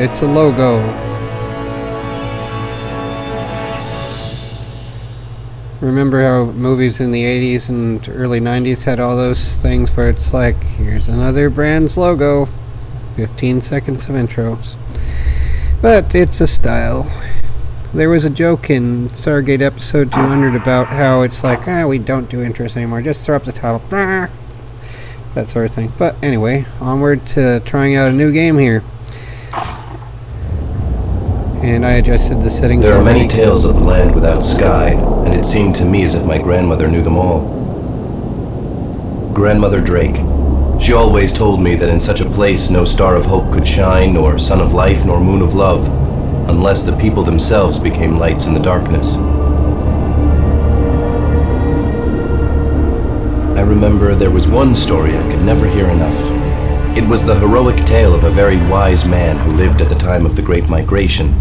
It's a logo. Remember how movies in the 80s and early 90s had all those things where it's like, here's another brand's logo, 15 seconds of intros. But it's a style. There was a joke in Stargate episode 200 about how it's like, we don't do intros anymore, just throw up the title. That sort of thing. But anyway, onward to trying out a new game here. And I adjusted the settings. There are many tales of the land without sky, and it seemed to me as if my grandmother knew them all. Grandmother Drake. She always told me that in such a place no star of hope could shine, nor sun of life, nor moon of love, unless the people themselves became lights in the darkness. I remember there was one story I could never hear enough. It was the heroic tale of a very wise man who lived at the time of the Great Migration.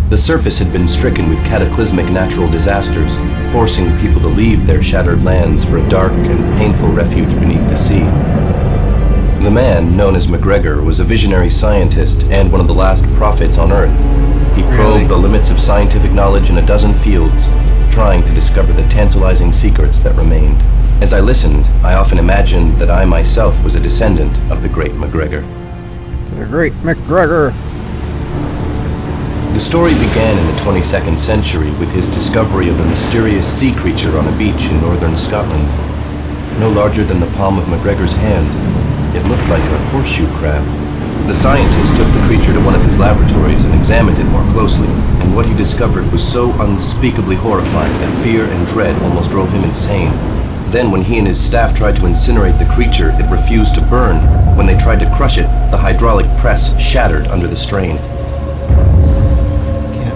The surface had been stricken with cataclysmic natural disasters, forcing people to leave their shattered lands for a dark and painful refuge beneath the sea. The man, known as MacGregor, was a visionary scientist and one of the last prophets on Earth. He probed the limits of scientific knowledge in a dozen fields, trying to discover the tantalizing secrets that remained. As I listened, I often imagined that I myself was a descendant of the great MacGregor. The great MacGregor! The story began in the 22nd century with his discovery of a mysterious sea creature on a beach in northern Scotland. No larger than the palm of MacGregor's hand, it looked like a horseshoe crab. The scientist took the creature to one of his laboratories and examined it more closely, and what he discovered was so unspeakably horrifying that fear and dread almost drove him insane. Then, when he and his staff tried to incinerate the creature, it refused to burn. When they tried to crush it, the hydraulic press shattered under the strain.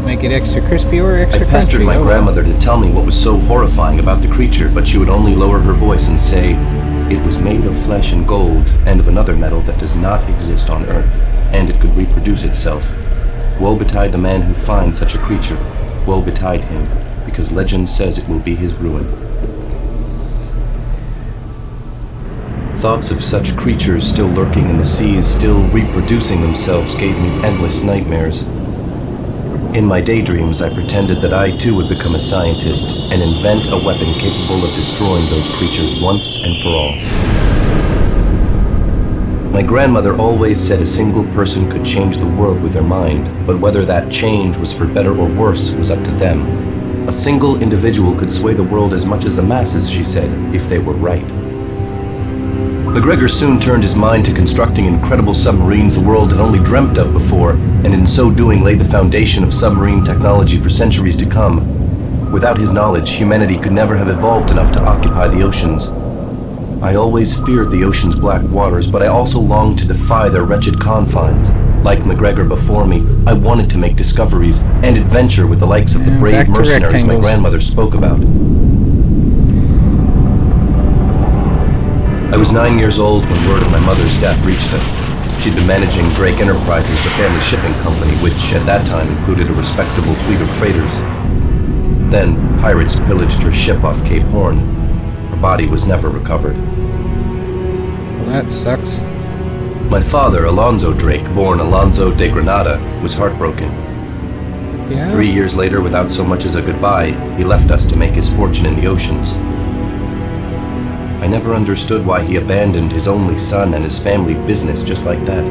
Make it extra crispy or extra crunchy. I pestered my grandmother to tell me what was so horrifying about the creature, but she would only lower her voice and say, "It was made of flesh and gold, and of another metal that does not exist on Earth, and it could reproduce itself. Woe betide the man who finds such a creature. Woe betide him, because legend says it will be his ruin." Thoughts of such creatures still lurking in the seas, still reproducing themselves, gave me endless nightmares. In my daydreams, I pretended that I too would become a scientist and invent a weapon capable of destroying those creatures once and for all. My grandmother always said a single person could change the world with their mind, but whether that change was for better or worse was up to them. A single individual could sway the world as much as the masses, she said, if they were right. MacGregor soon turned his mind to constructing incredible submarines the world had only dreamt of before, and in so doing laid the foundation of submarine technology for centuries to come. Without his knowledge, humanity could never have evolved enough to occupy the oceans. I always feared the ocean's black waters, but I also longed to defy their wretched confines. Like MacGregor before me, I wanted to make discoveries and adventure with the likes of the brave mercenaries my grandmother spoke about. I was 9 years old when word of my mother's death reached us. She'd been managing Drake Enterprises, the family shipping company, which at that time included a respectable fleet of freighters. Then, pirates pillaged her ship off Cape Horn. Her body was never recovered. Well, that sucks. My father, Alonzo Drake, born Alonzo de Granada, was heartbroken. Yeah. 3 years later, without so much as a goodbye, he left us to make his fortune in the oceans. I never understood why he abandoned his only son and his family business just like that.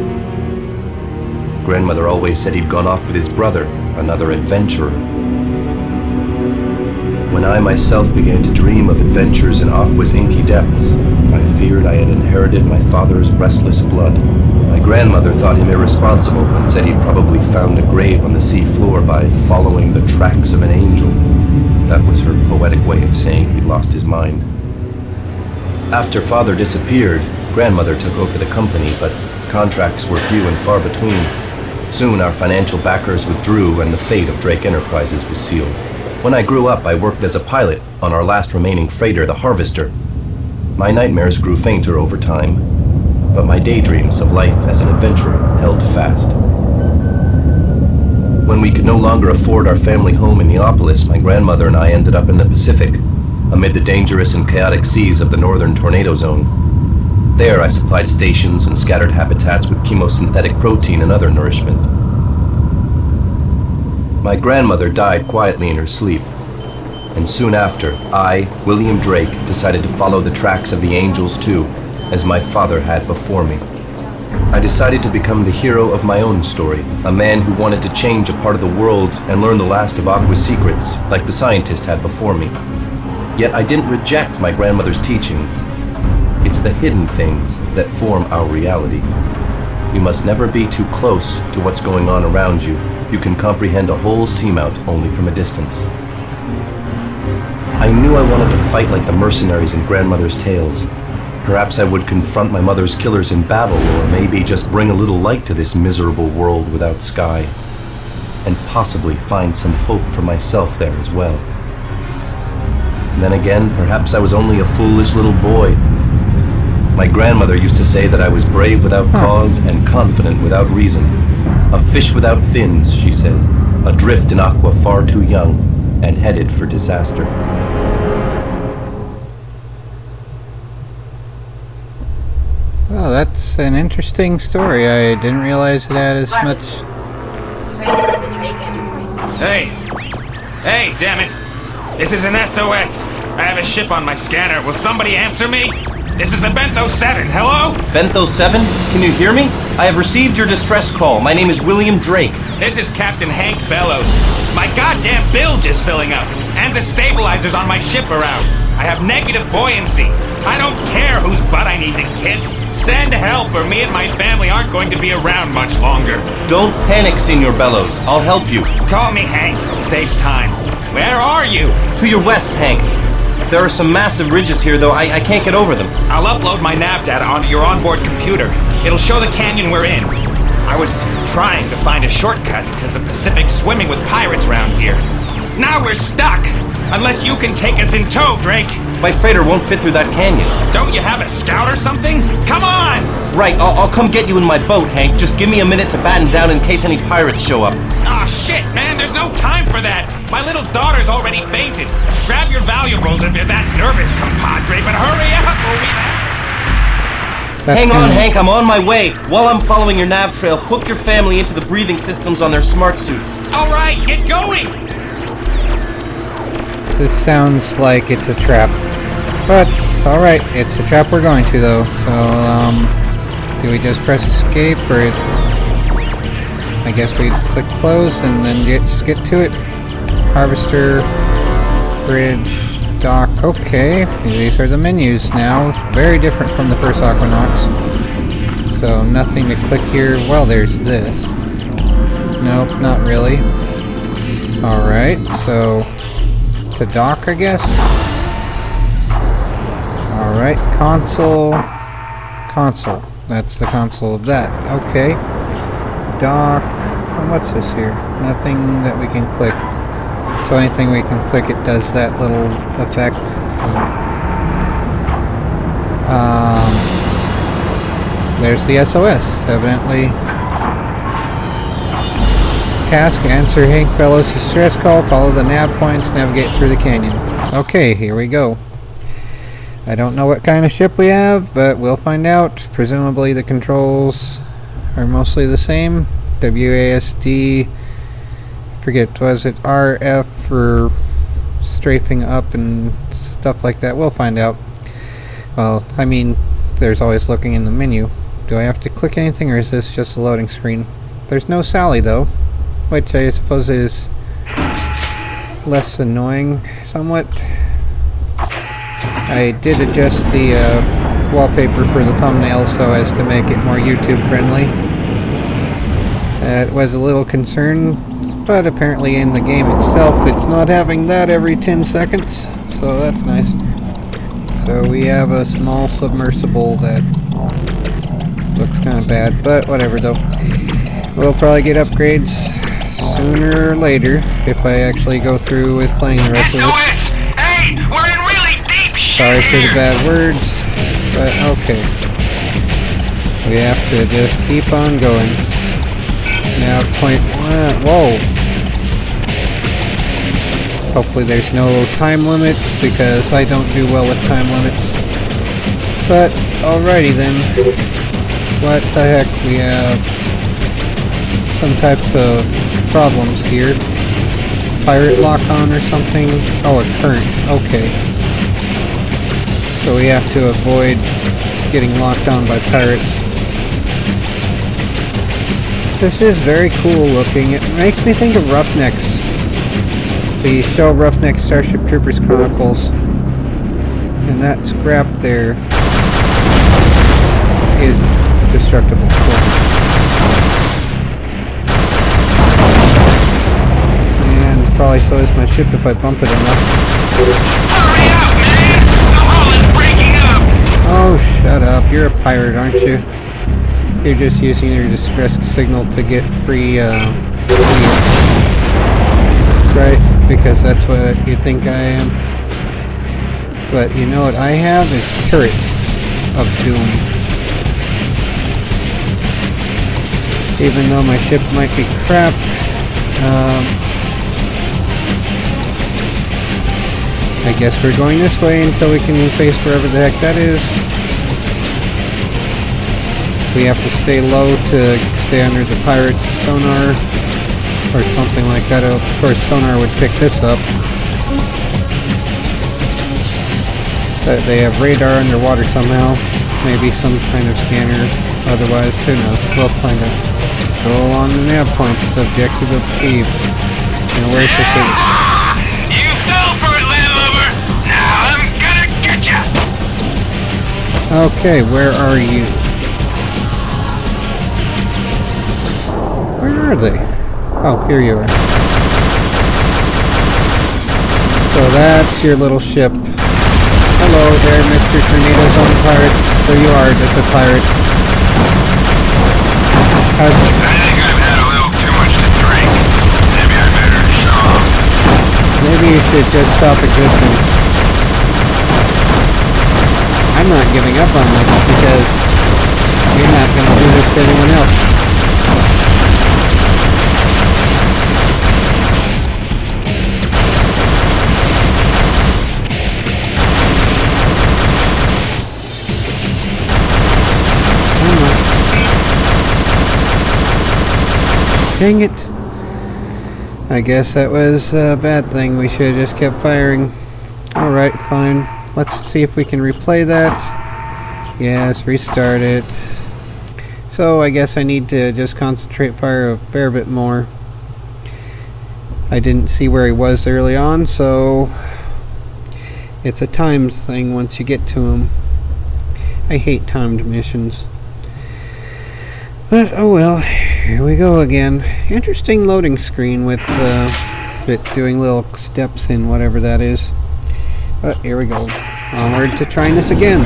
Grandmother always said he'd gone off with his brother, another adventurer. When I myself began to dream of adventures in Aqua's inky depths, I feared I had inherited my father's restless blood. My grandmother thought him irresponsible and said he'd probably found a grave on the sea floor by following the tracks of an angel. That was her poetic way of saying he'd lost his mind. After father disappeared, grandmother took over the company, but contracts were few and far between. Soon our financial backers withdrew and the fate of Drake Enterprises was sealed. When I grew up, I worked as a pilot on our last remaining freighter, the Harvester. My nightmares grew fainter over time, but my daydreams of life as an adventurer held fast. When we could no longer afford our family home in Neapolis, my grandmother and I ended up in the Pacific, amid the dangerous and chaotic seas of the northern tornado zone. There I supplied stations and scattered habitats with chemosynthetic protein and other nourishment. My grandmother died quietly in her sleep, and soon after, I, William Drake, decided to follow the tracks of the angels too, as my father had before me. I decided to become the hero of my own story, a man who wanted to change a part of the world and learn the last of Aqua's secrets, like the scientist had before me. Yet I didn't reject my grandmother's teachings. It's the hidden things that form our reality. You must never be too close to what's going on around you. You can comprehend a whole seamount only from a distance. I knew I wanted to fight like the mercenaries in grandmother's tales. Perhaps I would confront my mother's killers in battle, or maybe just bring a little light to this miserable world without sky, and possibly find some hope for myself there as well. And then again, perhaps I was only a foolish little boy. My grandmother used to say that I was brave without cause and confident without reason. A fish without fins, she said, adrift in Aqua far too young, and headed for disaster. Well, that's an interesting story. I didn't realize it had as much... Hey! Hey, damn it! This is an SOS! I have a ship on my scanner. Will somebody answer me? This is the Bentho 7. Hello? Bentho 7? Can you hear me? I have received your distress call. My name is William Drake. This is Captain Hank Bellows. My goddamn bilge is filling up, and the stabilizers on my ship are out. I have negative buoyancy. I don't care whose butt I need to kiss. Send help, or me and my family aren't going to be around much longer. Don't panic, Senor Bellows. I'll help you. Call me Hank. Saves time. Where are you? To your west, Hank. There are some massive ridges here, though I can't get over them. I'll upload my nav data onto your onboard computer. It'll show the canyon we're in. I was trying to find a shortcut because the Pacific's swimming with pirates around here. Now we're stuck! Unless you can take us in tow, Drake. My freighter won't fit through that canyon. Don't you have a scout or something? Come on! Right, I'll come get you in my boat, Hank. Just give me a minute to batten down in case any pirates show up. Aw, shit, man, there's no time for that. My little daughter's already fainted. Grab your valuables if you're that nervous, compadre, but hurry up or we have... Hang on, Hank, I'm on my way. While I'm following your nav trail, hook your family into the breathing systems on their smart suits. All right, get going! This sounds like it's a trap. But, alright, it's the trap we're going to, though. So, do we just press escape, or... I guess we click close, and then get to it. Harvester, bridge, dock, okay. These are the menus now. Very different from the first AquaNox. So, nothing to click here. Well, there's this. Nope, not really. Alright, so... to dock, I guess. Alright, console. That's the console of that. Okay. Dock. What's this here? Nothing that we can click. So anything we can click, it does that little effect. There's the SOS, evidently. Task, answer Hank Bellows' distress call, follow the nav points, navigate through the canyon. Okay, here we go. I don't know what kind of ship we have, but we'll find out. Presumably the controls are mostly the same. WASD, forget, was it RF for strafing up and stuff like that? We'll find out. Well, I mean, there's always looking in the menu. Do I have to click anything, or is this just a loading screen? There's no Sally, though, which I suppose is less annoying, somewhat. I did adjust the wallpaper for the thumbnail so as to make it more YouTube friendly. It was a little concern, but apparently in the game itself it's not having that every 10 seconds, so that's nice. So we have a small submersible that looks kind of bad, but whatever though. We'll probably get upgrades sooner or later if I actually go through with playing the rest of it. SOS! Hey, we're in really deep shit! Sorry for the bad words, but okay. We have to just keep on going. Now, point one. Whoa! Hopefully, there's no time limit because I don't do well with time limits. But, alrighty then. What the heck, we have some type of problems here. Pirate lock on or something? Oh, a current, okay. So we have to avoid getting locked on by pirates. This is very cool looking. It makes me think of Roughnecks. The show Roughneck Starship Troopers Chronicles. And that scrap there is destructible. Cool. And probably so is my ship if I bump it enough. Hurry up, man! The hull is breaking up! Oh, shut up. You're a pirate, aren't you? You're just using your distress signal to get free, idiots. Right? Because that's what you think I am. But you know what I have is turrets of doom. Even though my ship might be crap, I guess we're going this way until we can face wherever the heck that is. We have to stay low to stay under the pirates' sonar or something like that. Of course, sonar would pick this up. But they have radar underwater somehow. Maybe some kind of scanner. Otherwise, who knows? We'll find out. Go along the nav point. Objective achieved. And where's the thing? You fell for it, landlubber! Now I'm gonna get ya! Okay, where are you? Where are they? Oh, here you are. So that's your little ship. Hello there, Mr. Tornado Zone Pirate. So you are just a pirate. I think I've had a little too much to drink. Maybe I better show off. Maybe you should just stop existing. I'm not giving up on this because you're not going to do this to anyone else. Dang it. I guess that was a bad thing. We should have just kept firing. Alright, fine. Let's see if we can replay that. Yes, restart it. So I guess I need to just concentrate fire a fair bit more. I didn't see where he was early on, so it's a times thing once you get to him. I hate timed missions. But oh well. Here we go again. Interesting loading screen with it doing little steps in whatever that is. But here we go. Onward to trying this again.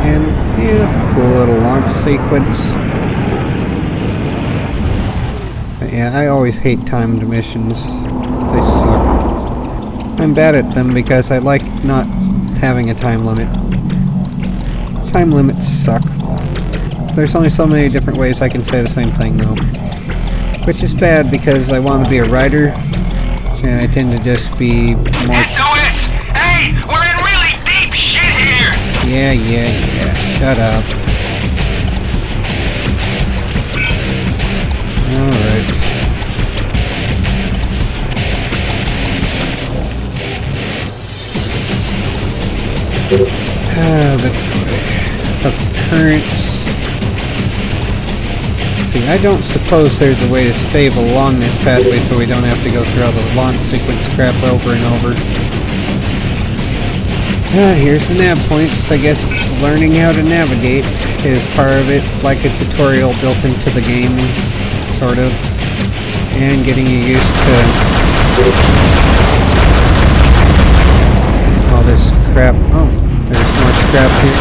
And yeah, cool little launch sequence. But yeah, I always hate timed missions. They suck. I'm bad at them because I like not having a time limit. Time limits suck. There's only so many different ways I can say the same thing, though. Which is bad because I want to be a writer, and I tend to just be more... SOS! Hey! We're in really deep shit here! Yeah. Shut up. Alright. The currents... See, I don't suppose there's a way to save along this pathway so we don't have to go through all the launch sequence crap over and over. Here's the nav points. I guess it's learning how to navigate is part of it, like a tutorial built into the game, sort of. And getting you used to all this crap. Oh, there's more scrap here.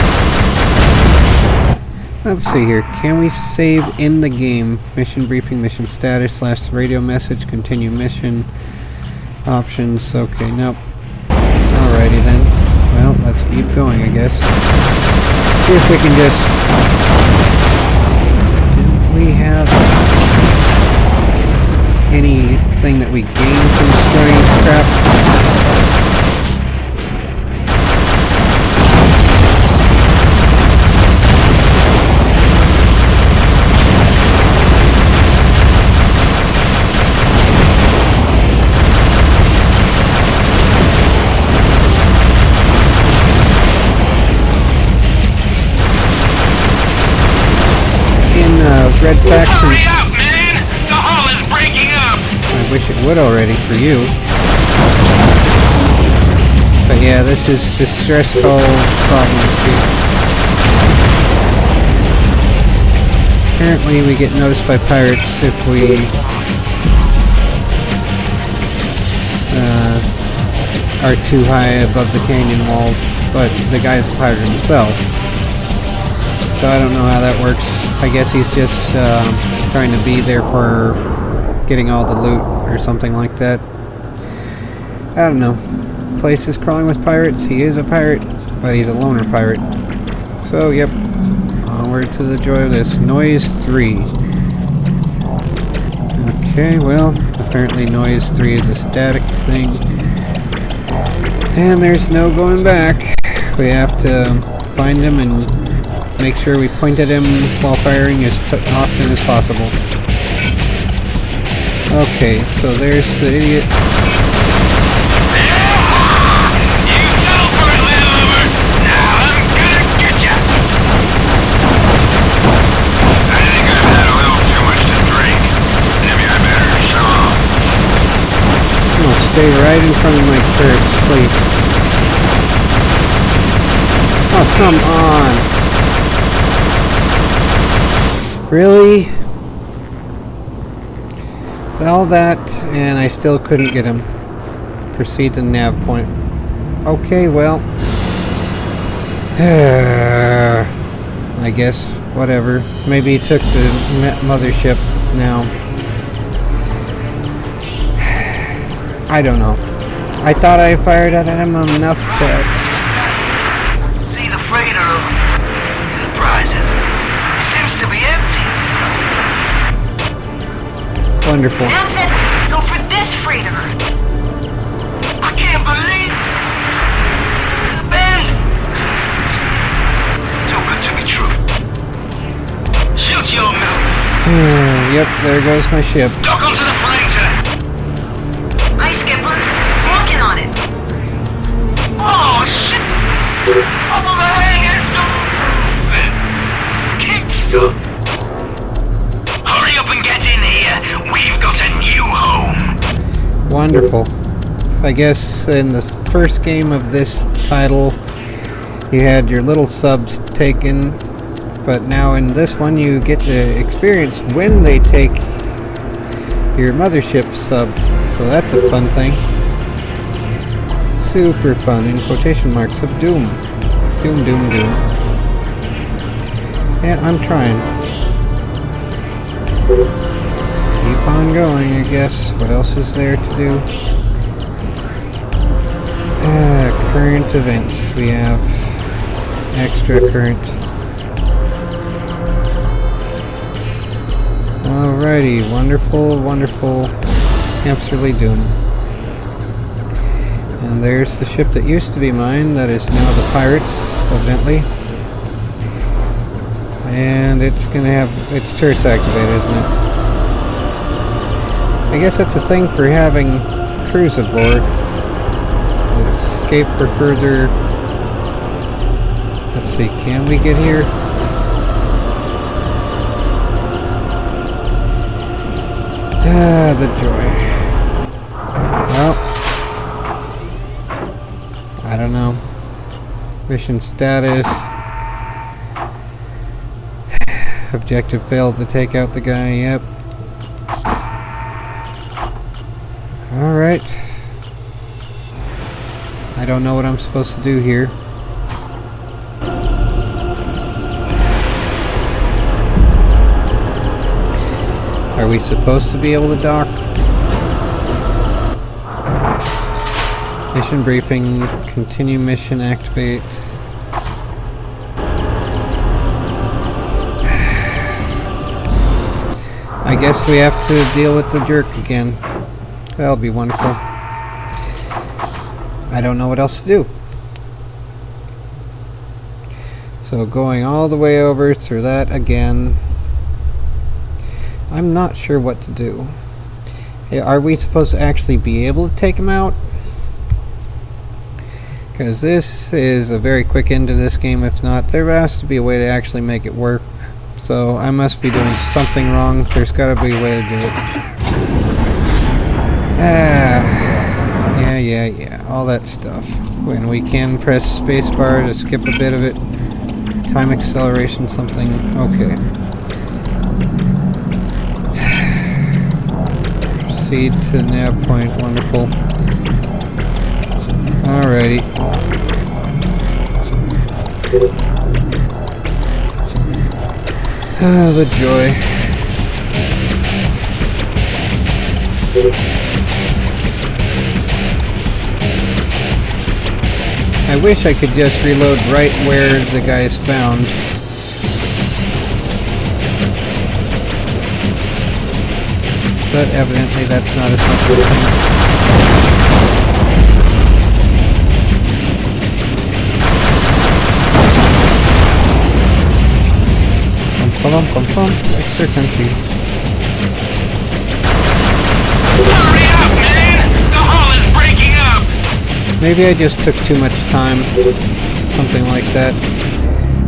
Let's see here. Can we save in the game? Mission briefing, mission status, / radio message, continue mission, options. Okay, nope. Alrighty then. Well, let's keep going, I guess. See if we can just... Do we have anything that we gain from destroying crap? Hurry up, man! The hull is breaking up! I wish it would already for you. But yeah, this is distress call problem too. Apparently we get noticed by pirates if we are too high above the canyon walls, but the guy's a pirate himself. So I don't know how that works. I guess he's just trying to be there for getting all the loot or something like that. I don't know. The place is crawling with pirates. He is a pirate, but he's a loner pirate. So, yep. Onward to the joy of this. Noise 3. Okay, well, apparently noise 3 is a static thing. And there's no going back. We have to find him and make sure we point at him while firing as often as possible. Okay, so there's the idiot. You fell for it, landlubber! Now I'm gonna get ya! I think I've had a little too much to drink. Maybe I better show off. Oh, stay right in front of my turrets, please. Oh, come on! Really? All that, and I still couldn't get him. Proceed to nav point. Okay, well. I guess, whatever. Maybe he took the mothership now. I don't know. I thought I fired at him enough to... See the freighter of Enterprises. Seems to be empty. Wonderful. That's it. Go for this freighter. I can't believe the bend. It's too good to be true. Shoot your mouth. Yep, there goes my ship. Dock onto the freighter. Hi, Skipper. Working on it. Oh, shit. All of the hangers. Kick stuff. Hurry up and get in here. We've got a new home. Wonderful. I guess in the first game of this title, you had your little subs taken, but now in this one you get to experience when they take your mothership sub. So that's a fun thing. Super fun, in quotation marks, of Doom. Doom, Doom, Doom. Yeah, I'm trying. Keep on going, I guess. What else is there to do? Current events. We have extra current. Alrighty, wonderful, wonderful Hamsterly Doom. And there's the ship that used to be mine, that is now the pirates, evidently. And it's gonna have its turrets activated, isn't it? I guess that's a thing for having crews aboard. Escape for further... Let's see, can we get here? Ah, the joy. Well, I don't know. Mission status. Objective failed to take out the guy, yep. Alright. I don't know what I'm supposed to do here. Are we supposed to be able to dock? Mission briefing, continue mission, activate. I guess we have to deal with the jerk again. That'll be wonderful. I don't know what else to do. So going all the way over through that again. I'm not sure what to do. Are we supposed to actually be able to take him out? Because this is a very quick end to this game. If not, there has to be a way to actually make it work So I must be doing something wrong. There's gotta be a way to do it. Yeah, all that stuff. When we can press spacebar to skip a bit of it. Time acceleration, something. Okay. Proceed to nav point. Wonderful. Alrighty. Ah, the joy. I wish I could just reload right where the guy's found. But evidently that's not as much of a thing. Pum, extra country. Hurry up, man! The hull is breaking up! Maybe I just took too much time, something like that.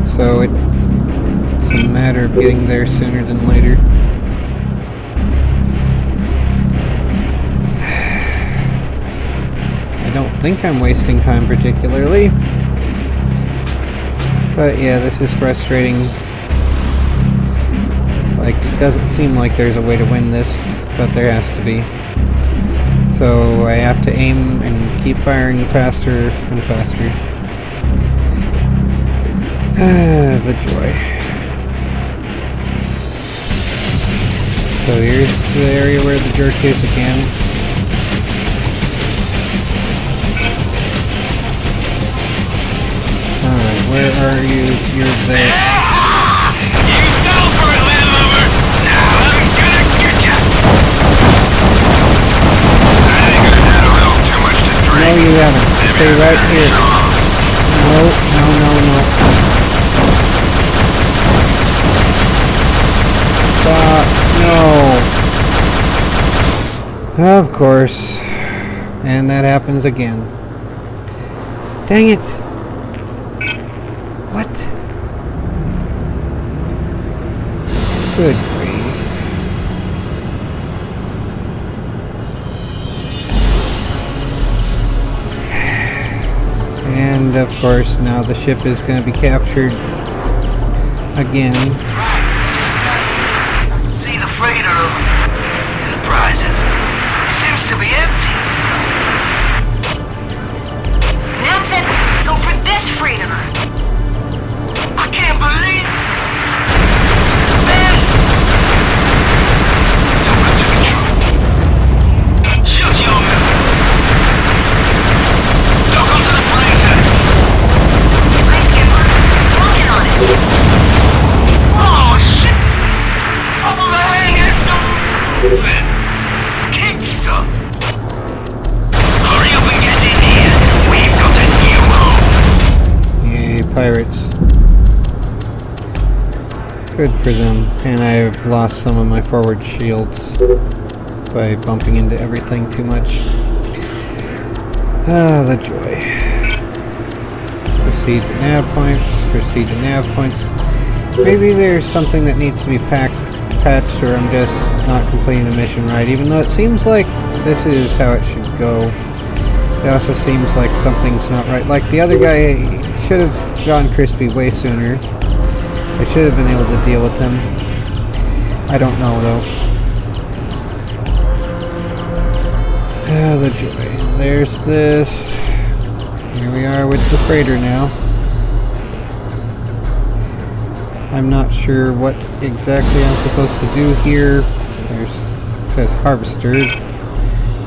So it's a matter of getting there sooner than later. I don't think I'm wasting time particularly. But yeah, this is frustrating. Like, it doesn't seem like there's a way to win this, but there has to be. So I have to aim and keep firing faster and faster. The joy. So here's the area where the jerk is again. Alright, where are you? You're there. You fell for it, landlubber! Now I'm gonna get ya! I think I've had a little too much to drink. No, you haven't. Stay right here. No. Stop. No. Of course. And that happens again. Dang it. What? Good grief. And of course now the ship is going to be captured again. See the freighter of Enterprises. Seems to be empty. Ned said go for this freighter. I can't believe. Man! Shoot your man. Don't come to the freighter. Hi, Skipper. Working on it. Oh, shit! Overhang is the kick stuff. Hurry up and get in here. We've got a new home. Yay, pirates. Good for them. And I've lost some of my forward shields by bumping into everything too much. Ah, the joy. Proceed to nav points. Proceed to nav points. Maybe there's something that needs to be patched, or I'm just not completing the mission right, even though it seems like this is how it should go. It also seems like something's not right. Like the other guy should have gone crispy way sooner. I should have been able to deal with them. I don't know though. Ah, the joy. There's this. Here we are with the freighter now. I'm not sure what exactly I'm supposed to do here. It says harvester.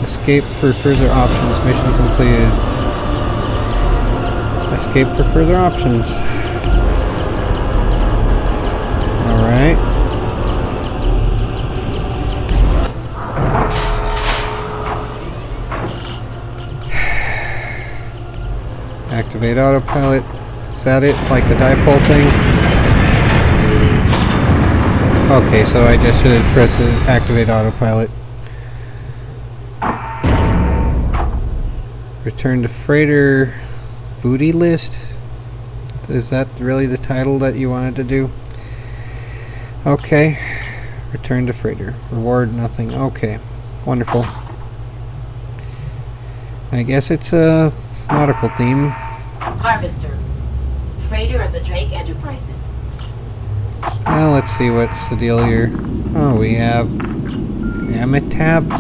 Escape for further options. Mission completed. Escape for further options. Alright. Activate autopilot. Is that it? Like the dipole thing? Okay, so I just should press activate autopilot. Return to freighter booty list? Is that really the title that you wanted to do? Okay. Return to freighter. Reward nothing. Okay. Wonderful. I guess it's a nautical theme. Harvester. Freighter of the Drake Enterprises. Well, let's see what's the deal here. Oh, we have Amitabh.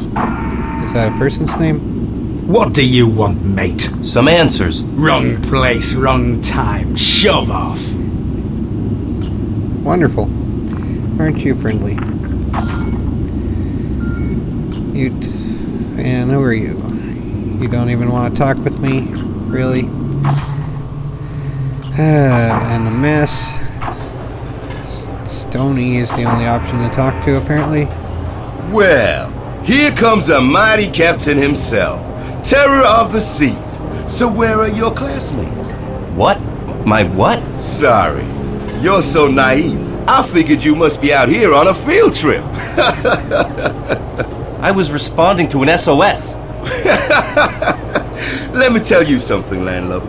Is that a person's name? What do you want, mate? Some answers. Wrong place, wrong time. Shove off. Wonderful. Aren't you friendly? And who are you? You don't even want to talk with me? Really? And the mess. Stony is the only option to talk to, apparently. Well, here comes the mighty captain himself, terror of the seas. So where are your classmates? What? My what? Sorry, you're so naive. I figured you must be out here on a field trip. I was responding to an SOS. Let me tell you something, landlubber.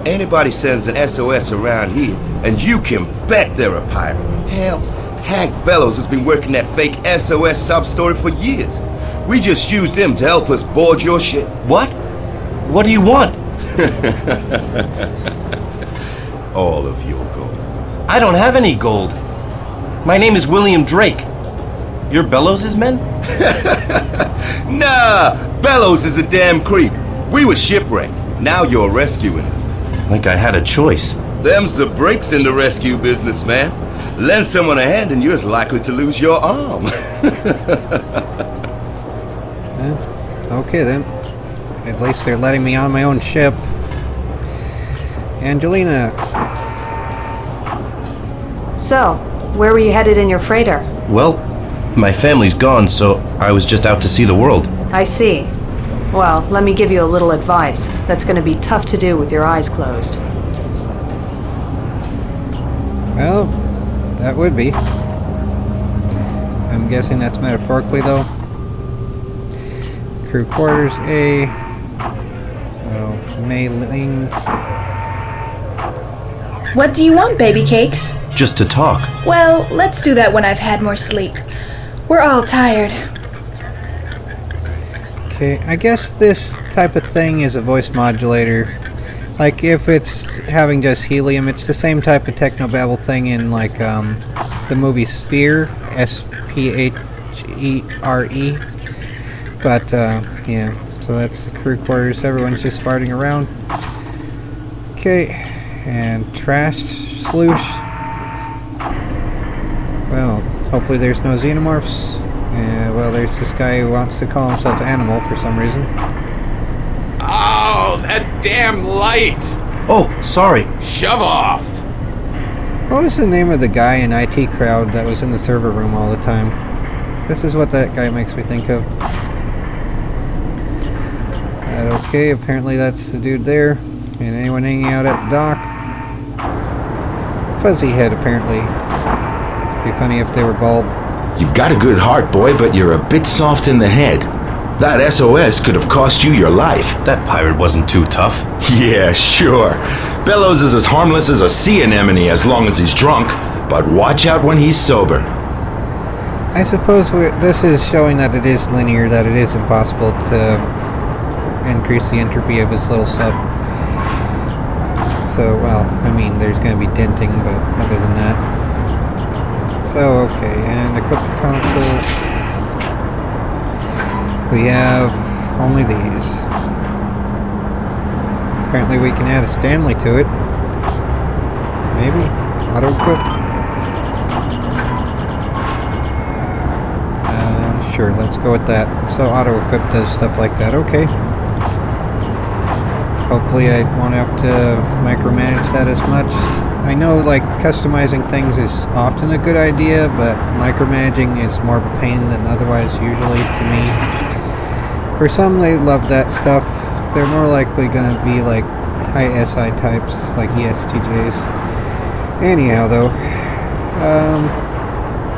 Anybody sends an SOS around here, and you can bet they're a pirate. Hell, Hank Bellows has been working that fake SOS sub-story for years. We just used him to help us board your ship. What? What do you want? All of your gold. I don't have any gold. My name is William Drake. You're Bellows' men? Nah, Bellows is a damn creep. We were shipwrecked. Now you're rescuing us. Like I had a choice. Them's the breaks in the rescue business, man. Lend someone a hand and you're as likely to lose your arm. Okay then. At least they're letting me on my own ship. Angelina. So, where were you headed in your freighter? Well, my family's gone, so I was just out to see the world. I see. Well, let me give you a little advice. That's going to be tough to do with your eyes closed. Well, that would be. I'm guessing that's metaphorically, though. Crew quarters A. Oh, mailing. What do you want, baby cakes? Just to talk. Well, let's do that when I've had more sleep. We're all tired. Okay, I guess this type of thing is a voice modulator. Like, if it's having just helium, it's the same type of technobabble thing in, like, the movie Sphere, Sphere. But, yeah, so that's the crew quarters. Everyone's just farting around. Okay, and trash sloosh. Well, hopefully there's no xenomorphs. Well, there's this guy who wants to call himself Animal for some reason. Oh, that damn light! Oh, sorry. Shove off! What was the name of the guy in IT Crowd that was in the server room all the time? This is what that guy makes me think of. Okay, apparently that's the dude there. And anyone hanging out at the dock? Fuzzy head, apparently. It'd be funny if they were bald. You've got a good heart, boy, but you're a bit soft in the head. That SOS could have cost you your life. That pirate wasn't too tough. Yeah, sure. Bellows is as harmless as a sea anemone as long as he's drunk, but watch out when he's sober. I suppose this is showing that it is linear, that it is impossible to increase the entropy of his little sub. So, well, I mean, there's going to be denting, but other than that. So, okay, and equip the console. We have only these. Apparently we can add a Stanley to it. Maybe? Auto-equip? Sure, let's go with that. So auto-equip does stuff like that. Okay. Hopefully I won't have to micromanage that as much. I know, like, customizing things is often a good idea, but micromanaging is more of a pain than otherwise usually to me. For some, they love that stuff. They're more likely going to be, like, high SI types, like ESTJs. Anyhow, though.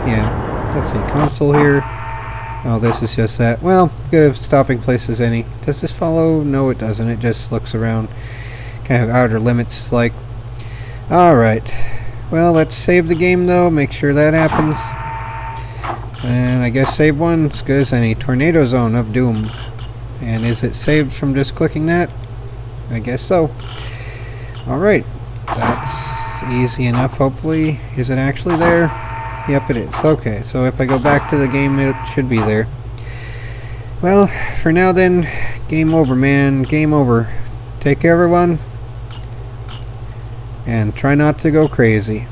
Yeah. Let's see, console here. Oh, this is just that. Well, good of stopping places any. Does this follow? No, it doesn't. It just looks around. Kind of outer limits, like. Alright. well, let's save the game though, make sure that happens. And I guess save one as good as any. Tornado Zone of Doom. And is it saved from just clicking that? I guess so. Alright. That's easy enough, hopefully. Is it actually there? Yep, it is. Okay, so if I go back to the game, it should be there. Well, for now then, game over, man. Game over. Take care, everyone. And try not to go crazy.